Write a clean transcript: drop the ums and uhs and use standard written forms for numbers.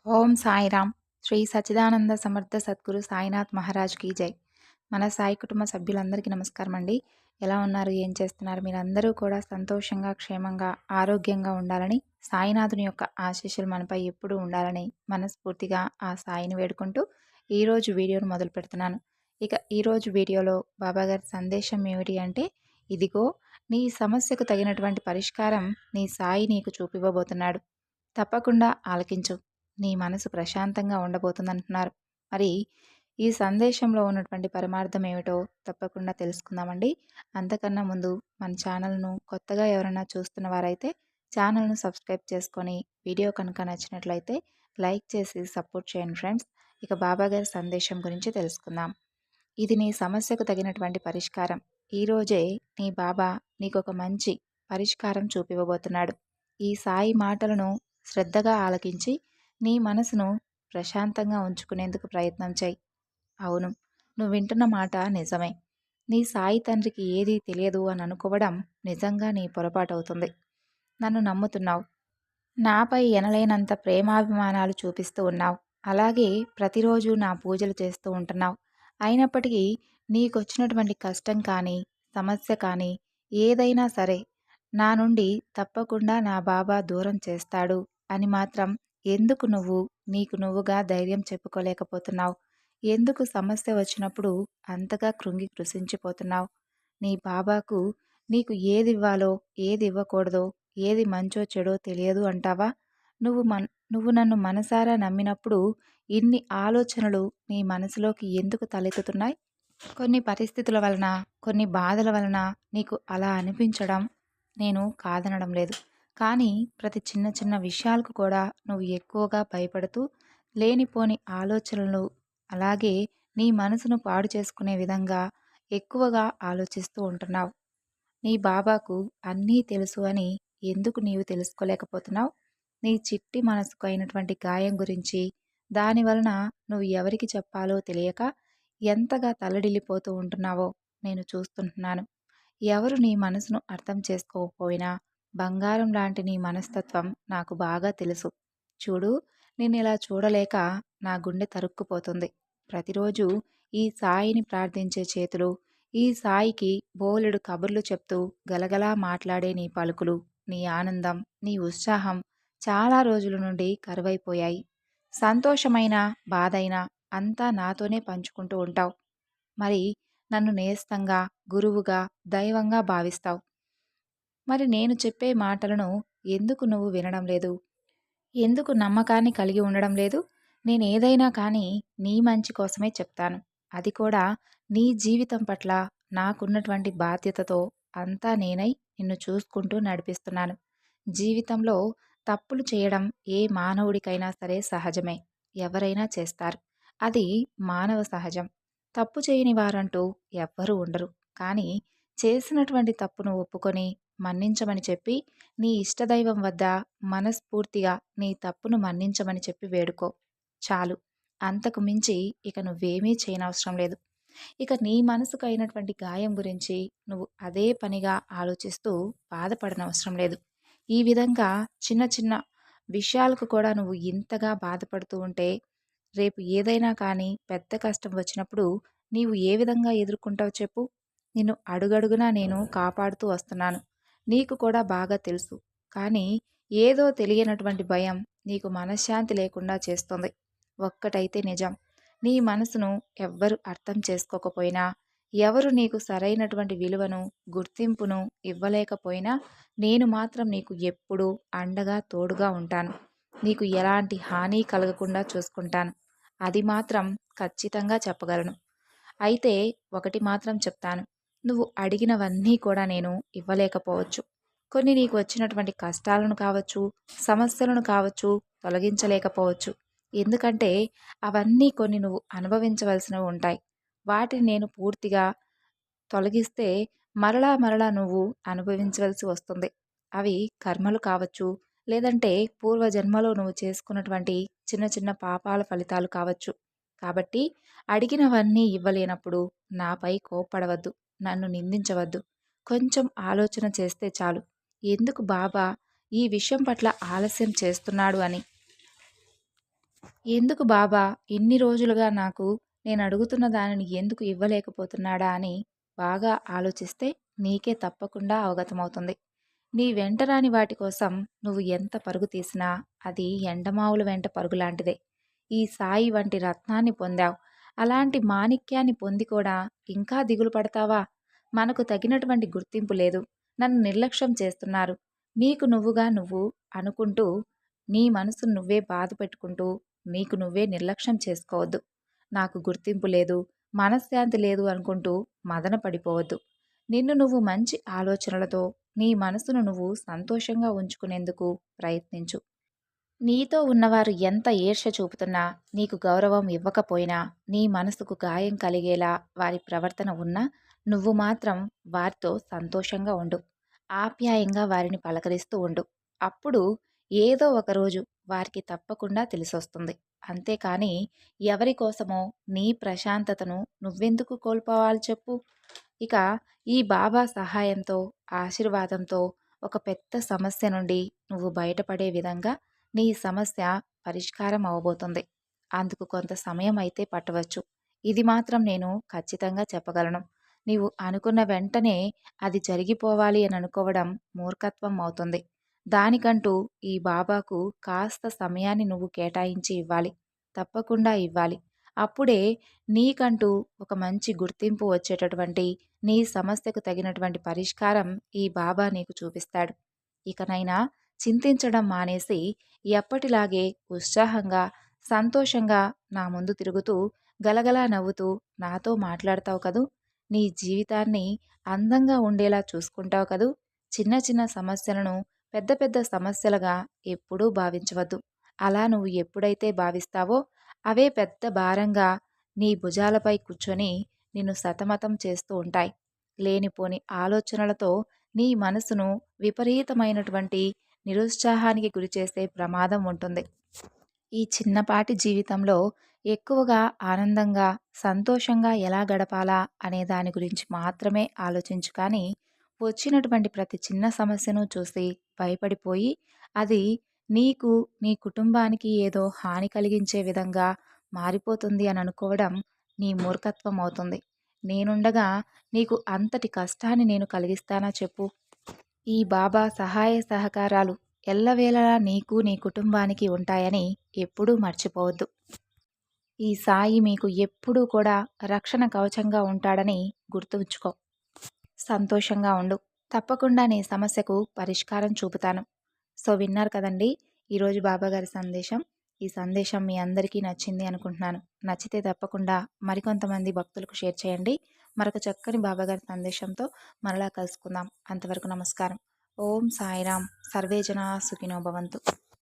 ఓం సాయిరామ్. శ్రీ సచ్చిదానంద సమర్థ సద్గురు సాయినాథ్ మహారాజ్ కీ జై. మన సాయి కుటుంబ సభ్యులందరికీ నమస్కారం అండి. ఎలా ఉన్నారు? ఏం చేస్తున్నారు? మీరందరూ కూడా సంతోషంగా, క్షేమంగా, ఆరోగ్యంగా ఉండాలని, సాయినాథుని యొక్క ఆశీస్సులు మనపై ఎప్పుడూ ఉండాలని మనస్ఫూర్తిగా ఆ సాయిని వేడుకుంటూ ఈరోజు వీడియోను మొదలు పెడుతున్నాను. ఇక ఈరోజు వీడియోలో బాబాగారి సందేశం ఏమిటి అంటే, ఇదిగో నీ సమస్యకు తగినటువంటి పరిష్కారం నీ సాయి నీకు చూపివ్వబోతున్నాడు. తప్పకుండా ఆలకించు. నీ మనసు ప్రశాంతంగా ఉండబోతుందంటున్నారు. మరి ఈ సందేశంలో ఉన్నటువంటి పరమార్థం ఏమిటో తప్పకుండా తెలుసుకుందామండి. అంతకన్నా ముందు మన ఛానల్ను కొత్తగా ఎవరైనా చూస్తున్న వారైతే ఛానల్ను సబ్స్క్రైబ్ చేసుకొని వీడియో కనుక నచ్చినట్లయితే లైక్ చేసి సపోర్ట్ చేయండి ఫ్రెండ్స్. ఇక బాబాగారి సందేశం గురించి తెలుసుకుందాం. ఇది నీ సమస్యకు తగినటువంటి పరిష్కారం. ఈరోజే నీ బాబా నీకు ఒక మంచి పరిష్కారం చూపివ్వబోతున్నాడు. ఈ సాయి మాటలను శ్రద్ధగా ఆలకించి నీ మనసును ప్రశాంతంగా ఉంచుకునేందుకు ప్రయత్నం చేయి. అవును, నువ్వు వింటున్న మాట నిజమే. నీ సాయి తండ్రికి ఏదీ తెలియదు అని అనుకోవడం నిజంగా నీ పొరపాటవుతుంది. నన్ను నమ్ముతున్నావు. నాపై ఎనలేనంత ప్రేమాభిమానాలు చూపిస్తూ ఉన్నావు. అలాగే ప్రతిరోజు నా పూజలు చేస్తూ ఉంటున్నావు. అయినప్పటికీ నీకొచ్చినటువంటి కష్టం కానీ, సమస్య కానీ ఏదైనా సరే నా నుండి తప్పకుండా నా బాబా దూరం చేస్తాడు అని మాత్రం ఎందుకు నువ్వు నీకు నువ్వుగా ధైర్యం చెప్పుకోలేకపోతున్నావు? ఎందుకు సమస్య వచ్చినప్పుడు అంతగా కృంగి కృషించిపోతున్నావు? నీ బాబాకు నీకు ఏదివ్వాలో, ఏది ఇవ్వకూడదో, ఏది మంచో చెడో తెలియదు అంటావా? నువ్వు నన్ను మనసారా నమ్మినప్పుడు ఇన్ని ఆలోచనలు నీ మనసులోకి ఎందుకు తలెత్తుతున్నాయి? కొన్ని పరిస్థితుల వలన, కొన్ని బాధల వలన నీకు అలా అనిపించడం నేను కాదనడం లేదు. కానీ ప్రతి చిన్న చిన్న విషయాలకు కూడా నువ్వు ఎక్కువగా భయపడుతూ లేనిపోని ఆలోచనలు, అలాగే నీ మనసును పాడు చేసుకునే విధంగా ఎక్కువగా ఆలోచిస్తూ ఉంటున్నావు. నీ బాబాకు అన్నీ తెలుసు అని ఎందుకు నీవు తెలుసుకోలేకపోతున్నావు? నీ చిట్టి మనసుకు అయినటువంటి గాయం గురించి, దానివలన నువ్వు ఎవరికి చెప్పాలో తెలియక ఎంతగా తల్లడిల్లిపోతూ ఉంటున్నావో నేను చూస్తుంటున్నాను. ఎవరు నీ మనసును అర్థం చేసుకోకపోయినా బంగారం లాంటి నీ మనస్తత్వం నాకు బాగా తెలుసు. చూడు, నిన్నిలా చూడలేక నా గుండె తరుక్కుపోతుంది. ప్రతిరోజు ఈ సాయిని ప్రార్థించే చేతులు, ఈ సాయికి బోలెడు కబుర్లు చెప్తూ గలగలా మాట్లాడే నీ పలుకులు, నీ ఆనందం, నీ ఉత్సాహం చాలా రోజుల నుండి కరువైపోయాయి. సంతోషమైన, బాధైనా అంతా నాతోనే పంచుకుంటూ ఉంటావు. మరి నన్ను నేస్తంగా, గురువుగా, దైవంగా భావిస్తావు. మరి నేను చెప్పే మాటలను ఎందుకు నువ్వు వినడం లేదు? ఎందుకు నమ్మకాన్ని కలిగి ఉండడం లేదు? నేనేదైనా కానీ నీ మంచి కోసమే చెప్తాను. అది కూడా నీ జీవితం పట్ల నాకున్నటువంటి బాధ్యతతో అంతా నేనై నిన్ను చూసుకుంటూ నడిపిస్తున్నాను. జీవితంలో తప్పులు చేయడం ఏ మానవుడికైనా సరే సహజమే. ఎవరైనా చేస్తారు. అది మానవ సహజం. తప్పు చేయని వారంటూ ఎవ్వరూ ఉండరు. కానీ చేసినటువంటి తప్పును ఒప్పుకొని మన్నించమని చెప్పి నీ ఇష్టదైవం వద్ద మనస్ఫూర్తిగా నీ తప్పును మన్నించమని చెప్పి వేడుకో. చాలు. అంతకు మించి ఇక నువ్వేమీ చేయనవసరం లేదు. ఇక నీ మనసుకు అయినటువంటి గాయం గురించి నువ్వు అదే పనిగా ఆలోచిస్తూ బాధపడనవసరం లేదు. ఈ విధంగా చిన్న చిన్న విషయాలకు కూడా నువ్వు ఇంతగా బాధపడుతూ ఉంటే రేపు ఏదైనా కానీ పెద్ద కష్టం వచ్చినప్పుడు నీవు ఏ విధంగా ఎదుర్కొంటావు చెప్పు? నిన్ను అడుగడుగునా నేను కాపాడుతూ వస్తున్నాను. నీకు కూడా బాగా తెలుసు. కానీ ఏదో తెలియనటువంటి భయం నీకు మనశ్శాంతి లేకుండా చేస్తుంది. ఒక్కటైతే నిజం. నీ మనసును ఎవ్వరు అర్థం చేసుకోకపోయినా, ఎవరు నీకు సరైనటువంటి విలువను, గుర్తింపును ఇవ్వలేకపోయినా నేను మాత్రం నీకు ఎప్పుడూ అండగా, తోడుగా ఉంటాను. నీకు ఎలాంటి హాని కలగకుండా చూసుకుంటాను. అది మాత్రం ఖచ్చితంగా చెప్పగలను. అయితే ఒకటి మాత్రం చెప్తాను. నువ్వు అడిగినవన్నీ కూడా నేను ఇవ్వలేకపోవచ్చు. కొన్ని నీకు వచ్చినటువంటి కష్టాలను కావచ్చు, సమస్యలను కావచ్చు తొలగించలేకపోవచ్చు. ఎందుకంటే అవన్నీ కొన్ని నువ్వు అనుభవించవలసినవి ఉంటాయి. వాటిని నేను పూర్తిగా తొలగిస్తే మరలా మరలా నువ్వు అనుభవించవలసి వస్తుంది. అవి కర్మలు కావచ్చు, లేదంటే పూర్వజన్మలో నువ్వు చేసుకున్నటువంటి చిన్న చిన్న పాపాల ఫలితాలు కావచ్చు. కాబట్టి అడిగినవన్నీ ఇవ్వలేనప్పుడు నాపై కోప్పడవద్దు, నన్ను నిందించవద్దు. కొంచెం ఆలోచన చేస్తే చాలు, ఎందుకు బాబా ఈ విషయం పట్ల ఆలస్యం చేస్తున్నాడు అని. ఎందుకు బాబా ఇన్ని రోజులుగా నాకు నేను అడుగుతున్న దానిని ఎందుకు ఇవ్వలేకపోతున్నాడా అని బాగా ఆలోచిస్తే నీకే తప్పకుండా అవగతమవుతుంది. నీ వెంటరాని వాటి కోసం నువ్వు ఎంత పరుగు తీసినా అది ఎండమావుల వెంట పరుగులాంటిదే. ఈ సాయి వంటి రత్నాన్ని పొందావు. అలాంటి మాణిక్యాన్ని పొంది కూడా ఇంకా దిగులు పడతావా? మనకు తగినటువంటి గుర్తింపు లేదు. నన్ను నిర్లక్ష్యం చేస్తున్నారు. నీకు నువ్వుగా నువ్వు అనుకుంటూ నీ మనసును నువ్వే బాధ పెట్టుకుంటూ నీకు నువ్వే నిర్లక్ష్యం చేసుకోవద్దు. నాకు గుర్తింపు లేదు, మనశ్శాంతి లేదు అనుకుంటూ మదన పడిపోవద్దు. నిన్ను నువ్వు మంచి ఆలోచనలతో నీ మనసును నువ్వు సంతోషంగా ఉంచుకునేందుకు ప్రయత్నించు. నీతో ఉన్నవారు ఎంత ఈర్ష్య చూపుతున్నా, నీకు గౌరవం ఇవ్వకపోయినా, నీ మనసుకు గాయం కలిగేలా వారి ప్రవర్తన ఉన్నా, నువ్వు మాత్రం వారితో సంతోషంగా ఉండు. ఆప్యాయంగా వారిని పలకరిస్తూ ఉండు. అప్పుడు ఏదో ఒకరోజు వారికి తప్పకుండా తెలిసొస్తుంది. అంతేకాని ఎవరి కోసమో నీ ప్రశాంతతను నువ్వెందుకు కోల్పోవాలి చెప్పు? ఇక ఈ బాబా సహాయంతో, ఆశీర్వాదంతో ఒక పెద్ద సమస్య నుండి నువ్వు బయటపడే విధంగా నీ సమస్య పరిష్కారం అవ్వబోతుంది. అందుకు కొంత సమయం అయితే పట్టవచ్చు. ఇది మాత్రం నేను ఖచ్చితంగా చెప్పగలను. నీవు అనుకున్న వెంటనే అది జరిగిపోవాలి అని అనుకోవడం మూర్ఖత్వం అవుతుంది. దానికంటూ ఈ బాబాకు కాస్త సమయాన్ని నువ్వు కేటాయించి ఇవ్వాలి. తప్పకుండా ఇవ్వాలి. అప్పుడే నీకంటూ ఒక మంచి గుర్తింపు వచ్చేటటువంటి నీ సమస్యకు తగినటువంటి పరిష్కారం ఈ బాబా నీకు చూపిస్తాడు. ఇకనైనా చింతించడం మానేసి ఎప్పటిలాగే ఉత్సాహంగా, సంతోషంగా నా ముందు తిరుగుతూ, గలగలా నవ్వుతూ నాతో మాట్లాడతావు కదూ! నీ జీవితాన్ని అందంగా ఉండేలా చూసుకుంటావు కదూ! చిన్న చిన్న సమస్యలను పెద్ద పెద్ద సమస్యలుగా ఎప్పుడూ భావించవద్దు. అలా నువ్వు ఎప్పుడైతే భావిస్తావో అవే పెద్ద భారంగా నీ భుజాలపై కూర్చొని నిన్ను సతమతం చేస్తూ ఉంటాయి. లేనిపోని ఆలోచనలతో నీ మనసును విపరీతమైనటువంటి నిరుత్సాహానికి గురిచేసే ప్రమాదం ఉంటుంది. ఈ చిన్నపాటి జీవితంలో ఎక్కువగా ఆనందంగా, సంతోషంగా ఎలా గడపాలా అనే దాని గురించి మాత్రమే ఆలోచించు కానీ, వచ్చినటువంటి ప్రతి చిన్న సమస్యను చూసి భయపడిపోయి, అది నీకు, నీ కుటుంబానికి ఏదో హాని కలిగించే విధంగా మారిపోతుంది అని అనుకోవడం నీ మూర్ఖత్వం అవుతుంది. నేనుండగా నీకు అంతటి కష్టాన్ని నేను కలిగిస్తానా చెప్పు? ఈ బాబా సహాయ సహకారాలు ఎల్లవేళలా నీకు, నీ కుటుంబానికి ఉంటాయని ఎప్పుడూ మర్చిపోవద్దు. ఈ సాయి మీకు ఎప్పుడూ కూడా రక్షణ కవచంగా ఉంటాడని గుర్తుంచుకో. సంతోషంగా ఉండు. తప్పకుండా నీ సమస్యకు పరిష్కారం చూపుతాను. సో విన్నారు కదండి ఈరోజు బాబాగారి సందేశం. ఈ సందేశం మీ అందరికీ నచ్చింది అనుకుంటున్నాను. నచ్చితే తప్పకుండా మరికొంతమంది భక్తులకు షేర్ చేయండి. మరొక చక్కని బాబాగారి సందేశంతో మరలా కలుసుకుందాం. అంతవరకు నమస్కారం. ఓం సాయిరాం. సర్వే జనా సుఖినో భవంతు.